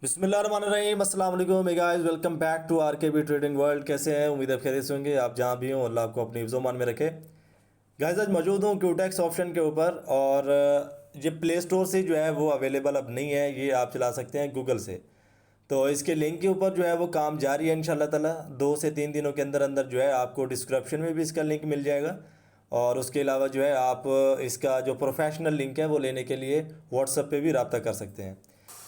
बिस्मिल्लाहिर्रहमानिर्रहीम अस्सलाम वालेकुम guys, welcome back to RKB trading world. कैसे हैं? उम्मीद है खैरियत से होंगे। आप जहाँ भी हों अल्लाह आपको अपनी हिफ्ज़-ओ-मान में रखे। गाइस आज मौजूद हूँ क्यूटेक्स ऑप्शन के ऊपर और ये प्ले स्टोर से जो है वो अवेलेबल अब नहीं है। ये आप चला सकते हैं गूगल से। तो इसके लिंक के ऊपर जो है वो काम जारी है इंशाल्लाह ताला। 2 से 3 दिनों के अंदर अंदर जो है आपको डिस्क्रिप्शन में भी इसका लिंक मिल जाएगा। और उसके अलावा जो है आप इसका जो प्रोफेशनल लिंक है वो लेने के लिए व्हाट्सएप पे भी रब्ता कर सकते हैं।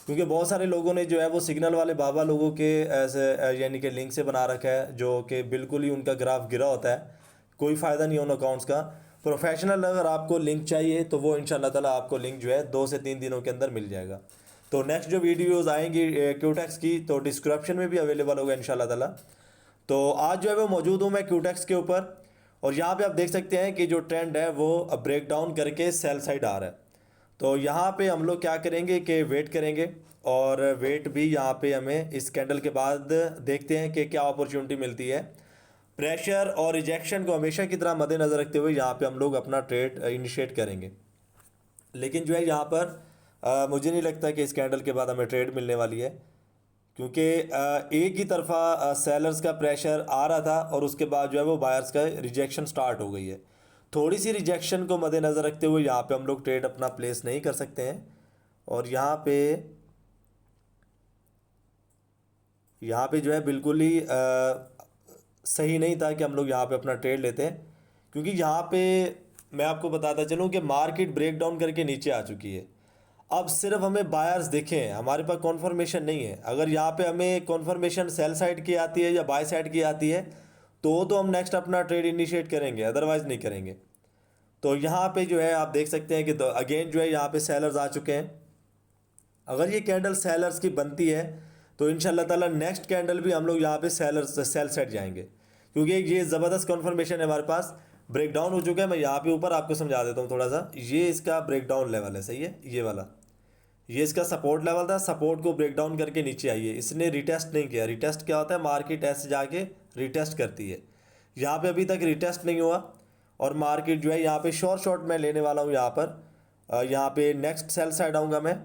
क्योंकि बहुत सारे लोगों ने जो है वो सिग्नल वाले बाबा लोगों के ऐसे यानी कि लिंक से बना रखा है, जो कि बिल्कुल ही उनका ग्राफ गिरा होता है। कोई फ़ायदा नहीं उन अकाउंट्स का। प्रोफेशनल अगर आपको लिंक चाहिए तो वो इंशाल्लाह ताला आपको लिंक जो है 2 से 3 दिनों के अंदर मिल जाएगा। तो नेक्स्ट जो वीडियोस आएंगी क्यूटेक्स की तो डिस्क्रिप्शन में भी अवेलेबल होगा इंशाल्लाह ताला। तो आज जो है वो मौजूद हूँ मैं क्यूटेक्स के ऊपर और यहाँ पे आप देख सकते हैं कि जो ट्रेंड है वो ब्रेक डाउन करके सेल साइड आ रहा है। तो यहाँ पे हम लोग क्या करेंगे कि वेट करेंगे और वेट भी यहाँ पे हमें इस कैंडल के बाद देखते हैं कि क्या अपॉर्चुनिटी मिलती है। प्रेशर और रिजेक्शन को हमेशा की तरह मद्देनज़र रखते हुए यहाँ पे हम लोग अपना ट्रेड इनिशिएट करेंगे। लेकिन जो है यहाँ पर मुझे नहीं लगता कि इस कैंडल के बाद हमें ट्रेड मिलने वाली है, क्योंकि एक ही तरफा सेलर्स का प्रेशर आ रहा था और उसके बाद जो है वो बायर्स का रिजेक्शन स्टार्ट हो गई है। थोड़ी सी रिजेक्शन को मद्देनज़र रखते हुए यहाँ पे हम लोग ट्रेड अपना प्लेस नहीं कर सकते हैं। और यहाँ पे जो है बिल्कुल ही सही नहीं था कि हम लोग यहाँ पे अपना ट्रेड लेते हैं, क्योंकि यहाँ पे मैं आपको बताता चलूँ कि मार्केट ब्रेक डाउन करके नीचे आ चुकी है। अब सिर्फ हमें बायर्स देखे हैं, हमारे पास कॉन्फर्मेशन नहीं है। अगर यहाँ पे हमें कॉन्फर्मेशन सेल साइड की आती है या बाय साइड की आती है तो हम नेक्स्ट अपना ट्रेड इनिशिएट करेंगे, अदरवाइज़ नहीं करेंगे। तो यहाँ पे जो है आप देख सकते हैं कि अगेन जो है यहाँ पे सेलर्स आ चुके हैं। अगर ये कैंडल सेलर्स की बनती है तो इंशाल्लाह ताला नेक्स्ट कैंडल भी हम लोग यहाँ पे सेलर्स सेल साइड जाएंगे, क्योंकि ये ज़बरदस्त कन्फर्मेशन है हमारे पास। ब्रेक डाउन हो चुका है। मैं यहाँ पे ऊपर आपको समझा देता हूँ थोड़ा सा। ये इसका ब्रेक डाउन लेवल है, सही है। ये वाला ये इसका सपोर्ट लेवल था। सपोर्ट को ब्रेक डाउन करके नीचे आई है। इसने रिटेस्ट नहीं किया। रिटेस्ट क्या होता है? मार्केट ऐसे जाके रिटेस्ट करती है। यहाँ पे अभी तक रिटेस्ट नहीं हुआ और मार्केट जो है यहाँ पे शॉर्ट मैं लेने वाला हूँ। यहाँ पर यहाँ पे नेक्स्ट सेल साइड आऊँगा मैं।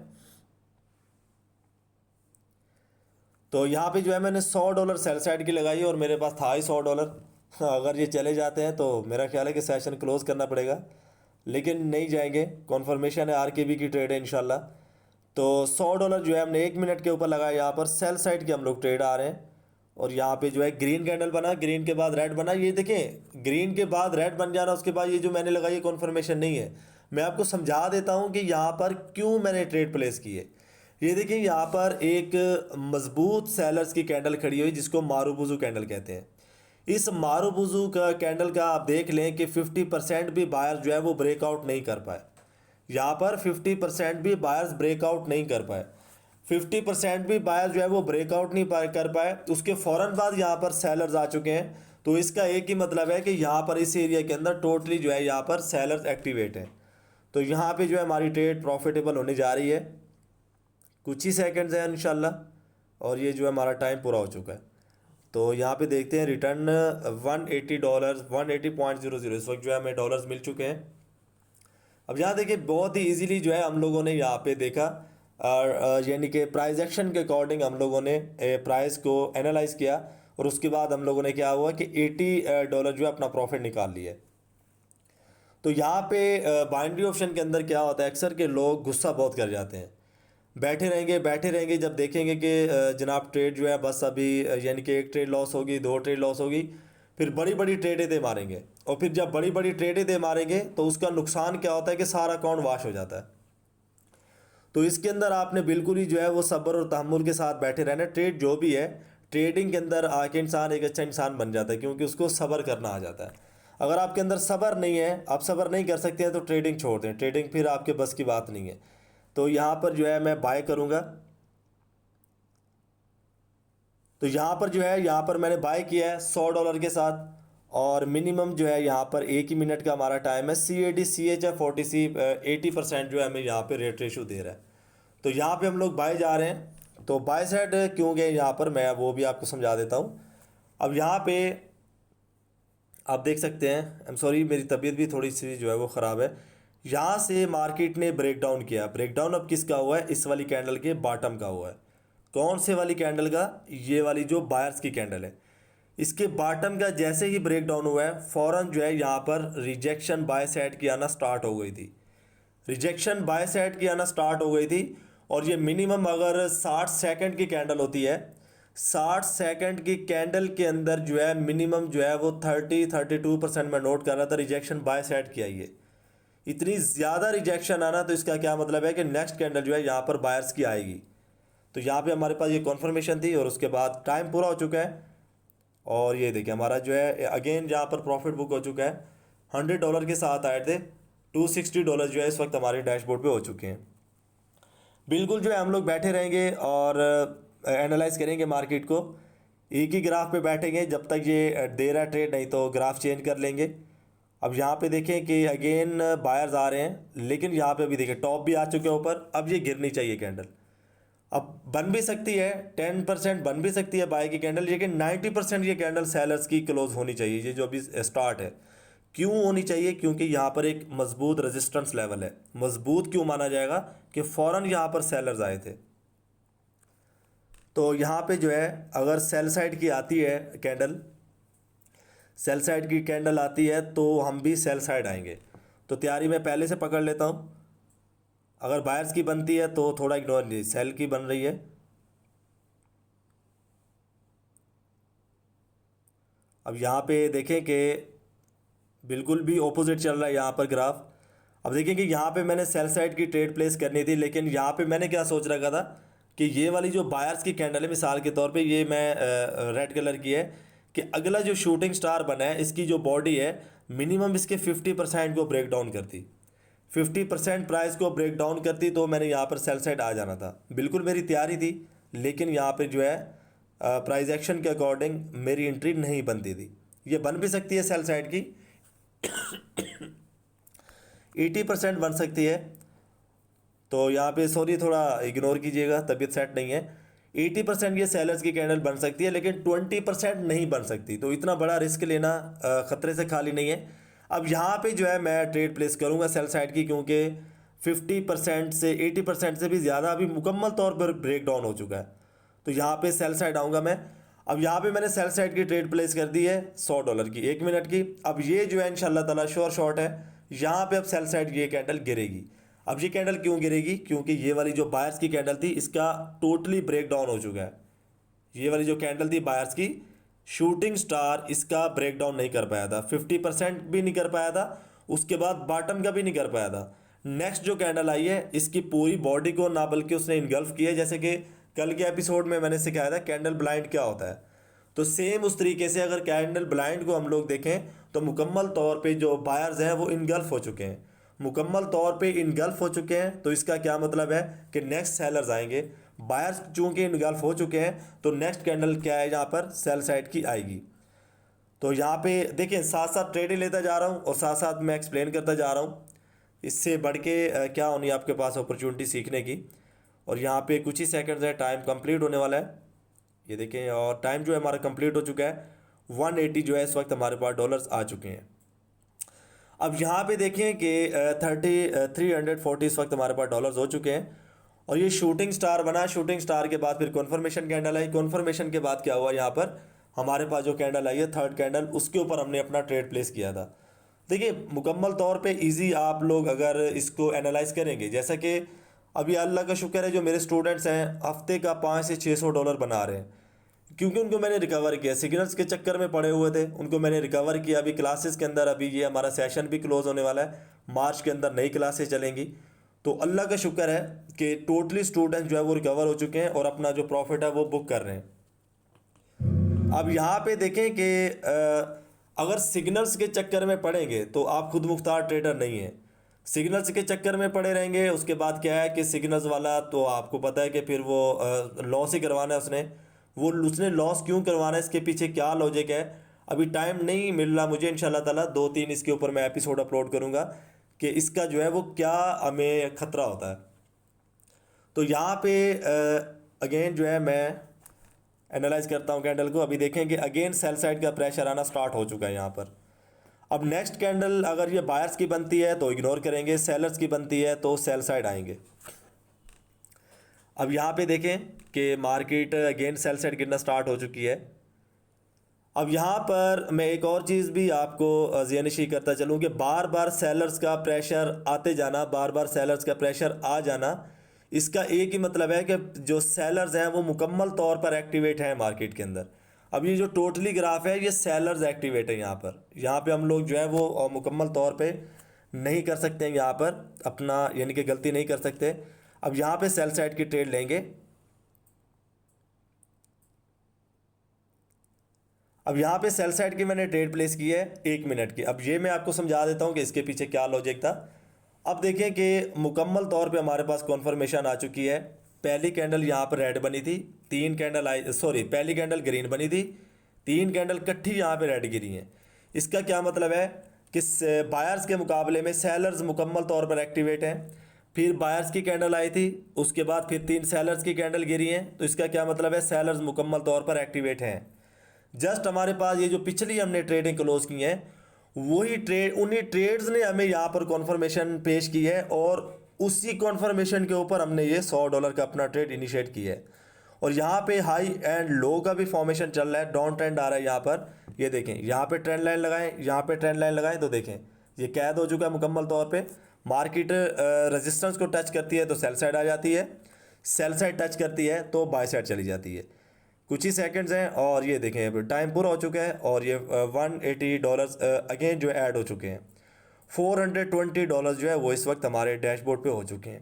तो यहाँ पे जो है मैंने $100 सेल साइड की लगाई और मेरे पास था ही $100। अगर ये चले जाते हैं तो मेरा ख्याल है कि सेशन क्लोज करना पड़ेगा, लेकिन नहीं जाएंगे। कॉन्फर्मेशन है, आरकेबी की ट्रेड है इंशाल्लाह। तो $100 जो है हमने 1 मिनट के ऊपर लगाया। यहाँ पर सेल साइड के हम लोग ट्रेड आ रहे हैं और यहाँ पे जो है ग्रीन कैंडल बना, ग्रीन के बाद रेड बना। ये देखें, ग्रीन के बाद रेड बन जाना, उसके बाद ये जो मैंने लगाई है कॉन्फर्मेशन नहीं है। मैं आपको समझा देता हूँ कि यहाँ पर क्यों मैंने ट्रेड प्लेस की है। ये देखिए, यहाँ पर एक मजबूत सेलर्स की कैंडल खड़ी हुई जिसको मारूबुजू कैंडल कहते हैं। इस मारूबुजू का कैंडल का आप देख लें कि 50% भी बायर जो है वो ब्रेकआउट नहीं कर पाए। यहाँ पर 50% भी बायर्स ब्रेकआउट नहीं कर पाए। 50% भी बायर जो है वो ब्रेकआउट नहीं कर पाए। उसके फ़ौरन बाद यहाँ पर सेलर्स आ चुके हैं। तो इसका एक ही मतलब है कि यहाँ पर इस एरिया के अंदर टोटली जो है यहाँ पर सेलर्स एक्टिवेट हैं। तो यहाँ पे जो है हमारी ट्रेड प्रॉफिटेबल होने जा रही है। कुछ ही सेकंड्स हैं इंशाल्लाह और ये जो है हमारा टाइम पूरा हो चुका है। तो यहाँ पे देखते हैं रिटर्न $180, 180.00 इस वक्त जो है हमें डॉलर्स मिल चुके हैं। अब यहाँ देखिए, बहुत ही इजीली जो है हम लोगों ने यहाँ पे देखा, यानी कि प्राइस एक्शन के अकॉर्डिंग हम लोगों ने प्राइस को एनालाइज किया और उसके बाद हम लोगों ने क्या हुआ कि $80 जो है अपना प्रॉफिट निकाल लिया। तो यहाँ पे बाइनरी ऑप्शन के अंदर क्या होता है, अक्सर के लोग गुस्सा बहुत कर जाते हैं। बैठे रहेंगे, जब देखेंगे कि जनाब ट्रेड जो है बस अभी यानी कि एक ट्रेड लॉस होगी, 2 ट्रेड लॉस होगी, फिर बड़ी बड़ी ट्रेडें दे मारेंगे। और फिर जब बड़ी बड़ी ट्रेडें दे मारेंगे तो उसका नुकसान क्या होता है कि सारा अकाउंट वाश हो जाता है। तो इसके अंदर आपने बिल्कुल ही जो है वो सब्र और तहम्मुल के साथ बैठे रहना। ट्रेड जो भी है, ट्रेडिंग के अंदर आके इंसान एक अच्छा इंसान बन जाता है, क्योंकि उसको सब्र करना आ जाता है। अगर आपके अंदर सब्र नहीं है, आप सब्र नहीं कर सकते हैं, तो ट्रेडिंग छोड़ दें। ट्रेडिंग फिर आपके बस की बात नहीं है। तो यहाँ पर जो है मैं बाय करूँगा। तो यहाँ पर जो है, यहाँ पर मैंने बाय किया है $100 के साथ और मिनिमम जो है यहाँ पर 1 ही मिनट का हमारा टाइम है। CAD CHF 80% जो है हमें यहाँ पे रेट रेशो दे रहा है। तो यहाँ पे हम लोग बाय जा रहे हैं। तो बाय साइड क्यों गए यहाँ पर, मैं वो भी आपको समझा देता हूँ। अब यहाँ पे आप देख सकते हैं, आई एम सॉरी मेरी तबीयत भी थोड़ी सी जो है वो ख़राब है। यहाँ से मार्केट ने ब्रेक डाउन किया। ब्रेक डाउन अब किसका हुआ है? इस वाली कैंडल के बॉटम का हुआ है। कौन से वाली कैंडल का? ये वाली जो बायर्स की कैंडल है, इसके बॉटम का जैसे ही ब्रेक डाउन हुआ है फ़ौरन जो है यहाँ पर रिजेक्शन बाय साइड की आना स्टार्ट हो गई थी। रिजेक्शन बाय साइड की आना स्टार्ट हो गई थी और ये मिनिमम अगर 60 सेकंड की कैंडल होती है, 60 सेकंड की कैंडल के अंदर जो है मिनिमम जो है वो 32% में नोट कर रहा था रिजेक्शन बाय साइड की आई है। इतनी ज़्यादा रिजेक्शन आना तो इसका क्या मतलब है कि नेक्स्ट कैंडल जो है यहाँ पर बायर्स की आएगी। तो यहाँ पे हमारे पास ये कॉन्फर्मेशन थी और उसके बाद टाइम पूरा हो चुका है और ये देखिए हमारा जो है अगेन यहाँ पर प्रॉफिट बुक हो चुका है। $100 के साथ आए थे, $260 जो है इस वक्त हमारे डैशबोर्ड पे हो चुके हैं। बिल्कुल जो है हम लोग बैठे रहेंगे और एनालाइज करेंगे मार्केट को, एक ही ग्राफ पे बैठेंगे जब तक ये दे रहा है ट्रेड, नहीं तो ग्राफ चेंज कर लेंगे। अब यहाँ पे देखें कि अगेन बायर्स आ रहे हैं, लेकिन यहाँ पे भी देखें टॉप भी आ चुके हैं ऊपर, अब ये गिरनी चाहिए कैंडल। अब बन भी सकती है 10% बन भी सकती है बाय की कैंडल, लेकिन 90% ये कैंडल सेलर्स की क्लोज होनी चाहिए। ये जो अभी स्टार्ट है क्यों होनी चाहिए? क्योंकि यहाँ पर एक मजबूत रेजिस्टेंस लेवल है। मजबूत क्यों माना जाएगा? कि फ़ौरन यहाँ पर सेलर्स आए थे। तो यहाँ पे जो है अगर सेल साइड की आती है कैंडल, सेल साइड की कैंडल आती है तो हम भी सेल साइड आएंगे। तो तैयारी मैं पहले से पकड़ लेता हूँ। अगर बायर्स की बनती है तो थोड़ा इग्नोर लीजिए, सेल की बन रही है। अब यहाँ पे देखें कि बिल्कुल भी ऑपोजिट चल रहा है यहाँ पर ग्राफ। अब देखें कि यहाँ पे मैंने सेल साइड की ट्रेड प्लेस करनी थी, लेकिन यहाँ पे मैंने क्या सोच रखा था कि ये वाली जो बायर्स की कैंडल है, मिसाल के तौर पे ये मैं रेड कलर की है, कि अगला जो शूटिंग स्टार बना है इसकी जो बॉडी है मिनिमम इसके 50% को ब्रेक डाउन करती, 50% प्राइस को ब्रेक डाउन करती तो मैंने यहाँ पर सेल साइड आ जाना था। बिल्कुल मेरी तैयारी थी, लेकिन यहाँ पे जो है प्राइस एक्शन के अकॉर्डिंग मेरी एंट्री नहीं बनती थी। ये बन भी सकती है सेल साइड की 80% बन सकती है। तो यहाँ पे सॉरी थोड़ा इग्नोर कीजिएगा, तबीयत सेट नहीं है। 80% ये सेलर्स की कैंडल बन सकती है, लेकिन 20% नहीं बन सकती। तो इतना बड़ा रिस्क लेना ख़तरे से खाली नहीं है। अब यहाँ पे जो है मैं ट्रेड प्लेस करूँगा सेल साइड की, क्योंकि 50% से 80% से भी ज़्यादा अभी मुकम्मल तौर पर ब्रेक डाउन हो चुका है। तो यहाँ पे सेल साइड आऊँगा मैं। अब यहाँ पे मैंने सेल साइड की ट्रेड प्लेस कर दी है $100 की 1 मिनट की। अब ये जो है इंशाल्लाह ताला श्योर शॉट है, यहाँ पे अब सेल साइड ये कैंडल गिरेगी। अब ये कैंडल क्यों गिरेगी? क्योंकि ये वाली जो बायर्स की कैंडल थी इसका टोटली ब्रेक डाउन हो चुका है। ये वाली जो कैंडल थी बायर्स की, शूटिंग स्टार इसका ब्रेक डाउन नहीं कर पाया था, 50% भी नहीं कर पाया था, उसके बाद बॉटम का भी नहीं कर पाया था। नेक्स्ट जो कैंडल आई है इसकी पूरी बॉडी को ना बल्कि उसने इनगल्फ किया, जैसे कि कल के एपिसोड में मैंने सिखाया था कैंडल ब्लाइंड क्या होता है। तो सेम उस तरीके से अगर कैंडल ब्लाइंड को हम लोग देखें तो मुकम्मल तौर पे जो बायर्स हैं वो इनगल्फ हो चुके हैं, मुकम्मल तौर पे इनगल्फ हो चुके हैं। तो इसका क्या मतलब है कि नेक्स्ट सेलर्स आएंगे। बायर्स चूंकि इनगल्फ हो चुके हैं तो नेक्स्ट कैंडल क्या है, यहाँ पर सेल साइड की आएगी। तो यहाँ पे देखिए साथ साथ ट्रेड लेता जा रहा हूँ और साथ साथ मैं एक्सप्लेन करता जा रहा हूँ। इससे बढ़ के क्या होनी है आपके पास अपॉर्चुनिटी सीखने की। और यहाँ पे कुछ ही सेकंड्स है, टाइम कंप्लीट होने वाला है। ये देखें और टाइम जो है हमारा कंप्लीट हो चुका है। 180 जो है इस वक्त हमारे पास डॉलर्स आ चुके हैं। अब यहाँ पे देखें कि 340 इस वक्त हमारे पास डॉलर्स हो चुके हैं और ये शूटिंग स्टार बना। शूटिंग स्टार के बाद फिर कॉन्फर्मेशन कैंडल आई। कॉन्फर्मेशन के बाद क्या हुआ, यहाँ पर हमारे पास जो कैंडल आई है थर्ड कैंडल, उसके ऊपर हमने अपना ट्रेड प्लेस किया था। देखिए मुकम्मल तौर पे इजी आप लोग अगर इसको एनालाइज करेंगे, जैसा कि अभी अल्लाह का शुक्र है जो मेरे स्टूडेंट्स हैं हफ्ते का 500 से 600 डॉलर बना रहे हैं, क्योंकि उनको मैंने रिकवर किया। सिग्नल्स के चक्कर में पड़े हुए थे, उनको मैंने रिकवर किया। अभी क्लासेस के अंदर अभी ये हमारा सेशन भी क्लोज होने वाला है, मार्च के अंदर नई क्लासेस चलेंगी। तो अल्लाह का शुक्र है कि टोटली स्टूडेंट्स जो है वो रिकवर हो चुके हैं और अपना जो प्रॉफिट है वो बुक कर रहे हैं। अब यहाँ पे देखें कि अगर सिग्नल्स के चक्कर में पड़ेंगे तो आप खुद मुख्तार ट्रेडर नहीं है। सिग्नल्स के चक्कर में पड़े रहेंगे, उसके बाद क्या है कि सिग्नल्स वाला तो आपको पता है कि फिर वो लॉस ही करवाना है उसने लॉस क्यों करवाना है, इसके पीछे क्या लॉजिक है। अभी टाइम नहीं मिल रहा मुझे, इंशाल्लाह ताला 2-3 इसके ऊपर मैं एपिसोड अपलोड करूँगा कि इसका जो है वो क्या हमें ख़तरा होता है। तो यहाँ पे अगेन जो है मैं एनालाइज करता हूँ कैंडल को। अभी देखें कि अगेन सेल साइड का प्रेशर आना स्टार्ट हो चुका है यहाँ पर। अब नेक्स्ट कैंडल अगर ये बायर्स की बनती है तो इग्नोर करेंगे, सेलर्स की बनती है तो सेल साइड आएंगे। अब यहाँ पे देखें कि मार्केट अगेन सेल साइड गिरना स्टार्ट हो चुकी है। अब यहाँ पर मैं एक और चीज़ भी आपको ज़हनशी करता चलूँ कि बार बार सेलर्स का प्रेशर आते जाना, बार बार सेलर्स का प्रेशर आ जाना, इसका एक ही मतलब है कि जो सेलर्स हैं वो मुकम्मल तौर पर एक्टिवेट हैं मार्केट के अंदर। अब ये जो टोटली ग्राफ है ये सेलर्स एक्टिवेट है। यहाँ पे हम लोग जो है वो मुकम्मल तौर पे नहीं कर सकते हैं, यहाँ पर अपना यानी कि गलती नहीं कर सकते। अब यहाँ पे सेल साइड की ट्रेड लेंगे। अब यहाँ पे सेल साइड की मैंने ट्रेड प्लेस की है 1 मिनट की। अब ये मैं आपको समझा देता हूँ कि इसके पीछे क्या लॉजिक था। अब देखें कि मुकम्मल तौर पे हमारे पास कॉन्फर्मेशन आ चुकी है। पहली कैंडल यहाँ पर रेड बनी थी, 3 कैंडल आई, सॉरी पहली कैंडल ग्रीन बनी थी, 3 कैंडल इकट्ठी यहाँ पे रेड गिरी हैं। इसका क्या मतलब है कि बायर्स के मुकाबले में सेलर्स मुकम्मल तौर पर एक्टिवेट हैं। फिर बायर्स की कैंडल आई थी, उसके बाद फिर 3 सेलर्स की कैंडल गिरी हैं। तो इसका क्या मतलब है, सेलर्स मुकम्मल तौर पर एक्टिवेट हैं। जस्ट हमारे पास ये जो पिछली हमने ट्रेडिंग क्लोज की हैं वही ट्रेड, उन्हीं ट्रेड्स ने हमें यहाँ पर कॉन्फर्मेशन पेश की है और उसी कॉन्फर्मेशन के ऊपर हमने ये $100 का अपना ट्रेड इनिशिएट किया है। और यहाँ पे हाई एंड लो का भी फॉर्मेशन चल रहा है, डाउन ट्रेंड आ रहा है यहाँ पर। ये देखें यहाँ पे ट्रेंड लाइन लगाएं, यहाँ पे ट्रेंड लाइन लगाएं तो देखें ये कैद हो चुका है मुकम्मल तौर पे। मार्केट रेजिस्टेंस को टच करती है तो सेल साइड आ जाती है, सेल साइड टच करती है तो बाय साइड चली जाती है। कुछ ही सेकंड्स हैं और ये देखें अभी टाइम पूरा हो चुका है और ये $180 अगेन जो ऐड हो चुके हैं। $420 जो है वो इस वक्त हमारे डैशबोर्ड पे हो चुके हैं।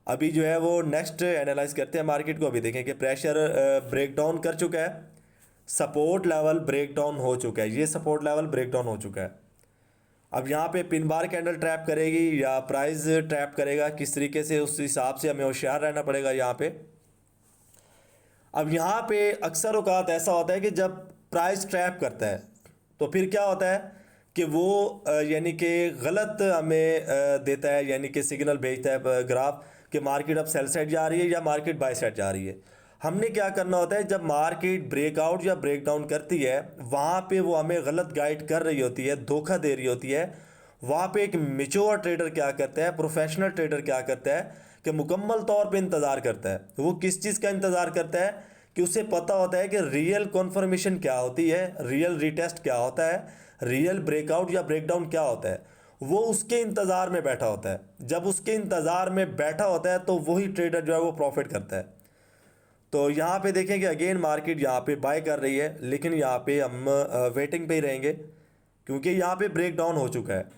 अभी जो है वो नेक्स्ट एनालाइज करते हैं मार्केट को। अभी देखें कि प्रेशर ब्रेक डाउन कर चुका है, सपोर्ट लेवल ब्रेक डाउन हो चुका है, ये सपोर्ट लेवल ब्रेक डाउन हो चुका है। अब यहाँ पे पिन बार कैंडल ट्रैप करेगी या प्राइस ट्रैप करेगा, किस तरीके से, उस हिसाब से हमें होशियार रहना पड़ेगा यहाँ पे। अब यहाँ पे अक्सर औकात ऐसा होता है कि जब प्राइस ट्रैप करता है तो फिर क्या होता है कि वो यानी कि गलत हमें देता है, यानी कि सिग्नल भेजता है ग्राफ कि मार्केट अब सेल साइड जा रही है या मार्केट बाय साइड जा रही है। हमने क्या करना होता है, जब मार्केट ब्रेकआउट या ब्रेक डाउन करती है वहाँ पे वो हमें गलत गाइड कर रही होती है, धोखा दे रही होती है। वहाँ पे एक मैच्योर ट्रेडर क्या करता है, प्रोफेशनल ट्रेडर क्या करता है कि मुकम्मल तौर पे इंतज़ार करता है। वो किस चीज़ का इंतज़ार करता है कि उसे पता होता है कि रियल कॉन्फर्मेशन क्या होती है, रियल रीटेस्ट क्या होता है, रियल ब्रेकआउट या ब्रेकडाउन क्या होता है। वो उसके इंतज़ार में बैठा होता है। जब उसके इंतज़ार में बैठा होता है तो वही ट्रेडर जो है वो प्रॉफिट करता है। तो यहाँ पे देखें कि अगेन मार्केट यहाँ पे बाय कर रही है, लेकिन यहाँ पे हम वेटिंग पे ही रहेंगे क्योंकि यहाँ पे ब्रेक डाउन हो चुका है।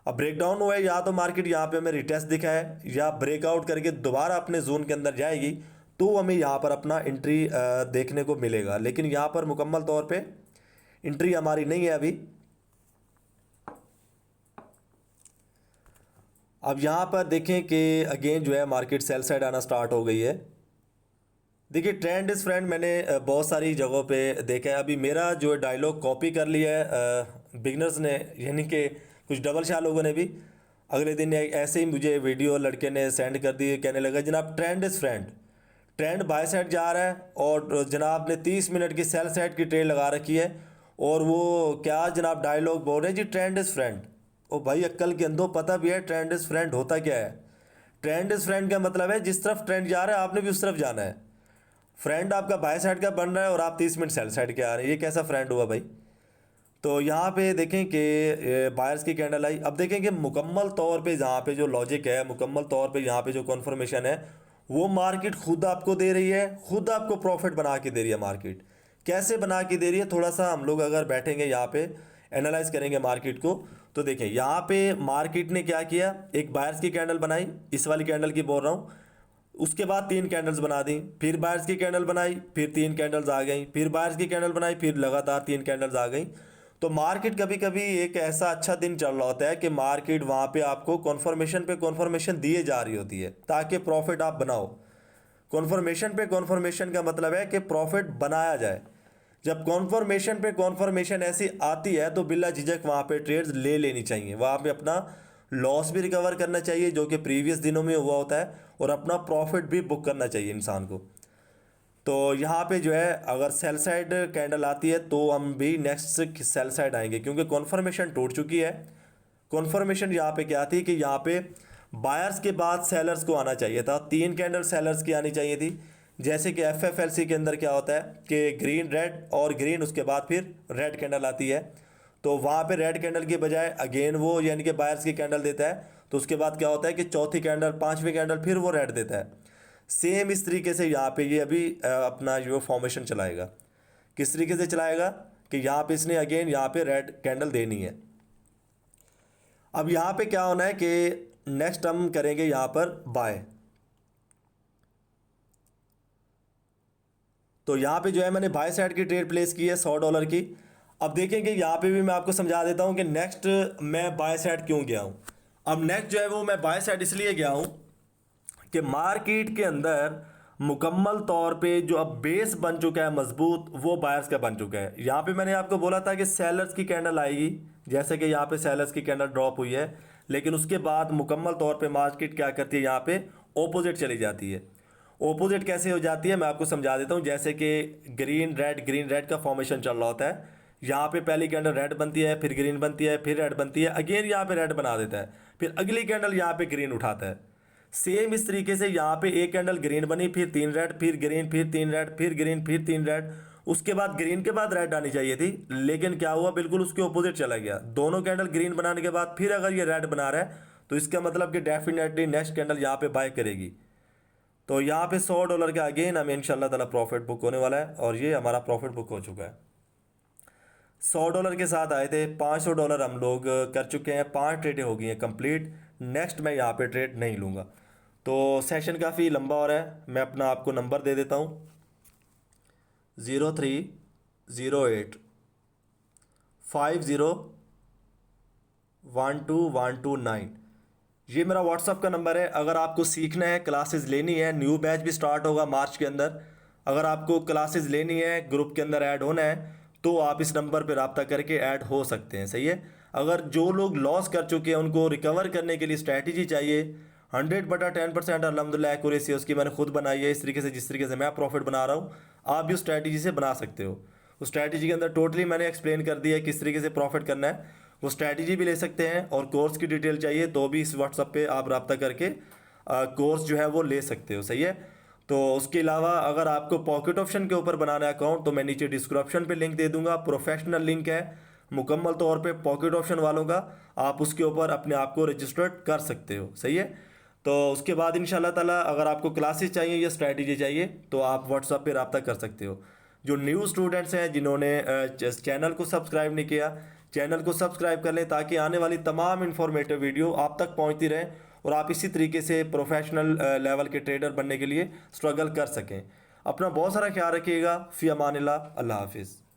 अब ब्रेक डाउन हुआ है, या तो मार्केट यहाँ पे हमें रिटेस्ट दिखा है या ब्रेकआउट करके दोबारा अपने जोन के अंदर जाएगी तो हमें यहाँ पर अपना एंट्री देखने को मिलेगा। लेकिन यहाँ पर मुकम्मल तौर पे एंट्री हमारी नहीं है अभी। अब यहाँ पर देखें कि अगेन जो है मार्केट सेल साइड आना स्टार्ट हो गई है। देखिए ट्रेंड इज़ फ्रेंड मैंने बहुत सारी जगहों पे देखा है। अभी मेरा जो डायलॉग कॉपी कर लिया है बिगनर्स ने, यानी कि कुछ डबल शाह लोगों ने भी। अगले दिन ऐसे ही मुझे वीडियो लड़के ने सेंड कर दी, कहने लगा जनाब trend is friend, trend by side जा रहा है और जनाब ने 30 मिनट की सेल साइड की ट्रेड लगा रखी है और वो क्या जनाब डायलॉग बोल रहे हैं जी, ट्रेंड इज़ फ्रेंड। ओ भाई अक्ल के अंदर पता भी है ट्रेंड इज़ फ्रेंड होता क्या है। ट्रेंड इज़ फ्रेंड का मतलब है जिस तरफ ट्रेंड जा रहा है आपने भी उस तरफ जाना है। फ्रेंड आपका बाय साइड का बन रहा है और आप 30 मिनट सेल साइड के आ रहे हैं, ये कैसा फ्रेंड हुआ भाई। तो यहाँ पे देखें कि बायर्स की कैंडल आई। अब देखें कि मुकम्मल तौर पे जहाँ पे जो लॉजिक है, मुकम्मल तौर पे यहाँ पे जो कॉन्फर्मेशन है वो मार्केट खुद आपको दे रही है, खुद आपको प्रॉफिट बना के दे रही है। मार्केट कैसे बना के दे रही है, थोड़ा सा हम लोग अगर बैठेंगे यहाँ पे एनालाइज करेंगे मार्केट को तो देखें यहाँ पे मार्केट ने क्या किया, एक बायर्स की कैंडल बनाई, इस वाली कैंडल की बोल रहा हूँ, उसके बाद 3 कैंडल्स बना दी, फिर बायर्स की कैंडल बनाई, फिर 3 कैंडल्स आ गई, फिर बायर्स की कैंडल बनाई, फिर लगातार 3 कैंडल्स आ गई। तो मार्केट कभी कभी एक ऐसा अच्छा दिन चल रहा होता है कि मार्केट वहाँ पे आपको कॉन्फर्मेशन पे कॉन्फर्मेशन दिए जा रही होती है ताकि प्रॉफिट आप बनाओ। कॉन्फर्मेशन पे कॉन्फर्मेशन का मतलब है कि प्रॉफिट बनाया जाए। जब कॉन्फर्मेशन पे कॉन्फर्मेशन ऐसी आती है तो बिल्ला झिझक वहाँ पे ट्रेड्स ले लेनी चाहिए, वहाँ पे अपना लॉस भी रिकवर करना चाहिए जो कि प्रीवियस दिनों में हुआ होता है और अपना प्रॉफिट भी बुक करना चाहिए इंसान को। तो यहाँ पे जो है अगर सेल साइड कैंडल आती है तो हम भी नेक्स्ट सेल साइड आएंगे क्योंकि कॉन्फर्मेशन टूट चुकी है। कॉन्फर्मेशन यहाँ पे क्या थी कि यहाँ पे बायर्स के बाद सेलर्स को आना चाहिए था, 3 कैंडल सेलर्स की आनी चाहिए थी। जैसे कि FFLC के अंदर क्या होता है कि ग्रीन रेड और ग्रीन, उसके बाद फिर रेड कैंडल आती है, तो वहाँ पे रेड कैंडल के बजाय अगेन वो यानी कि बायर्स की कैंडल देता है, तो उसके बाद क्या होता है कि चौथी कैंडल, पांचवी कैंडल फिर वो रेड देता है। सेम इस तरीके से यहाँ पे ये अभी अपना जो फॉर्मेशन चलाएगा। किस तरीके से चलाएगा कि यहाँ पे इसने अगेन यहाँ पे रेड कैंडल देनी है। अब यहाँ पे क्या होना है कि नेक्स्ट हम करेंगे यहाँ पर बाय। तो यहाँ पे जो है मैंने बाय साइड की ट्रेड प्लेस की है $100 की। अब देखेंगे यहाँ पे भी मैं आपको समझा देता हूँ कि नेक्स्ट मैं बाय साइड क्यों गया हूँ। अब नेक्स्ट जो है वो मैं बाय साइड इसलिए गया हूँ कि मार्केट के अंदर मुकम्मल तौर पे जो अब बेस बन चुका है मजबूत, वो बायर्स का बन चुका है। यहाँ पे मैंने आपको बोला था कि सेलर्स की कैंडल आएगी, जैसे कि यहाँ पे सेलर्स की कैंडल ड्रॉप हुई है, लेकिन उसके बाद मुकम्मल तौर पे मार्केट क्या करती है, यहाँ पे ओपोजिट चली जाती है। ओपोजिट कैसे हो जाती है मैं आपको समझा देता हूँ। जैसे कि ग्रीन रेड का फॉर्मेशन चल रहा होता है, यहाँ पे पहली कैंडल रेड बनती है, फिर ग्रीन बनती है, फिर रेड बनती है, अगेन यहाँ पे रेड बना देता है, फिर अगली कैंडल यहाँ पे ग्रीन उठाता है। सेम इस तरीके से यहाँ पे एक कैंडल ग्रीन बनी, फिर 3 रेड, फिर ग्रीन, फिर 3 रेड, फिर ग्रीन, फिर 3 रेड, उसके बाद ग्रीन के बाद रेड आनी चाहिए थी, लेकिन क्या हुआ, बिल्कुल उसके ऑपोजिट चला गया। दोनों कैंडल ग्रीन बनाने के बाद फिर अगर ये रेड बना रहा है तो इसका मतलब कि डेफिनेटली नेक्स्ट कैंडल यहाँ पे बाय करेगी। तो यहाँ पे $100 का अगेन हमें इंशाल्लाह ताला प्रॉफिट बुक होने वाला है, और ये हमारा प्रॉफिट बुक हो चुका है। $100 के साथ आए थे, $500 हम लोग कर चुके हैं, 5 ट्रेडें हो गई हैं कंप्लीट। नेक्स्ट मैं यहाँ पे ट्रेड नहीं लूँगा। तो सेशन काफ़ी लंबा हो रहा है, मैं अपना आपको नंबर दे देता हूँ 0308501229। ये मेरा व्हाट्सअप का नंबर है। अगर आपको सीखना है, क्लासेस लेनी है, न्यू बैच भी स्टार्ट होगा मार्च के अंदर, अगर आपको क्लासेस लेनी है, ग्रुप के अंदर ऐड होना है, तो आप इस नंबर पर रब्ता करके ऐड हो सकते हैं, सही है। अगर जो लोग लॉस कर चुके हैं उनको रिकवर करने के लिए स्ट्रैटेजी चाहिए, 100/10% अलहमदिल्ला एक्यूरेसी उसकी मैंने खुद बनाई है। इस तरीके से जिस तरीके से मैं प्रॉफिट बना रहा हूँ, आप भी उस स्ट्रैटेजी से बना सकते हो। उस स्ट्रैटेजी के अंदर टोटली मैंने एक्सप्लेन कर दिया है किस तरीके से प्रॉफिट करना है। वो स्ट्रैटेजी भी ले सकते हैं, और कोर्स की डिटेल चाहिए तो भी इस व्हाट्सअप पे आप रब्ता करके कोर्स जो है वो ले सकते हो, सही है। तो उसके अलावा अगर आपको पॉकेट ऑप्शन के ऊपर बनाना है अकाउंट, तो मैं नीचे डिस्क्रिप्शन पे लिंक दे दूंगा, प्रोफेशनल लिंक है मुकम्मल तौर पे पॉकेट ऑप्शन वालों का, आप उसके ऊपर अपने आप को रजिस्टर्ड कर सकते हो, सही है। तो उसके बाद इंशाल्लाह ताला अगर आपको क्लासेस चाहिए या स्ट्रैटेजी चाहिए तो आप व्हाट्सअप पे रब्ता कर सकते हो। जो न्यू स्टूडेंट्स हैं जिन्होंने चैनल को सब्सक्राइब नहीं किया, चैनल को सब्सक्राइब कर लें ताकि आने वाली तमाम इन्फॉर्मेटिव वीडियो आप तक पहुंचती रहें, और आप इसी तरीके से प्रोफेशनल लेवल के ट्रेडर बनने के लिए स्ट्रगल कर सकें। अपना बहुत सारा ख्याल रखिएगा। फ़ी अमानिल्लाह, अल्लाह हाफिज़।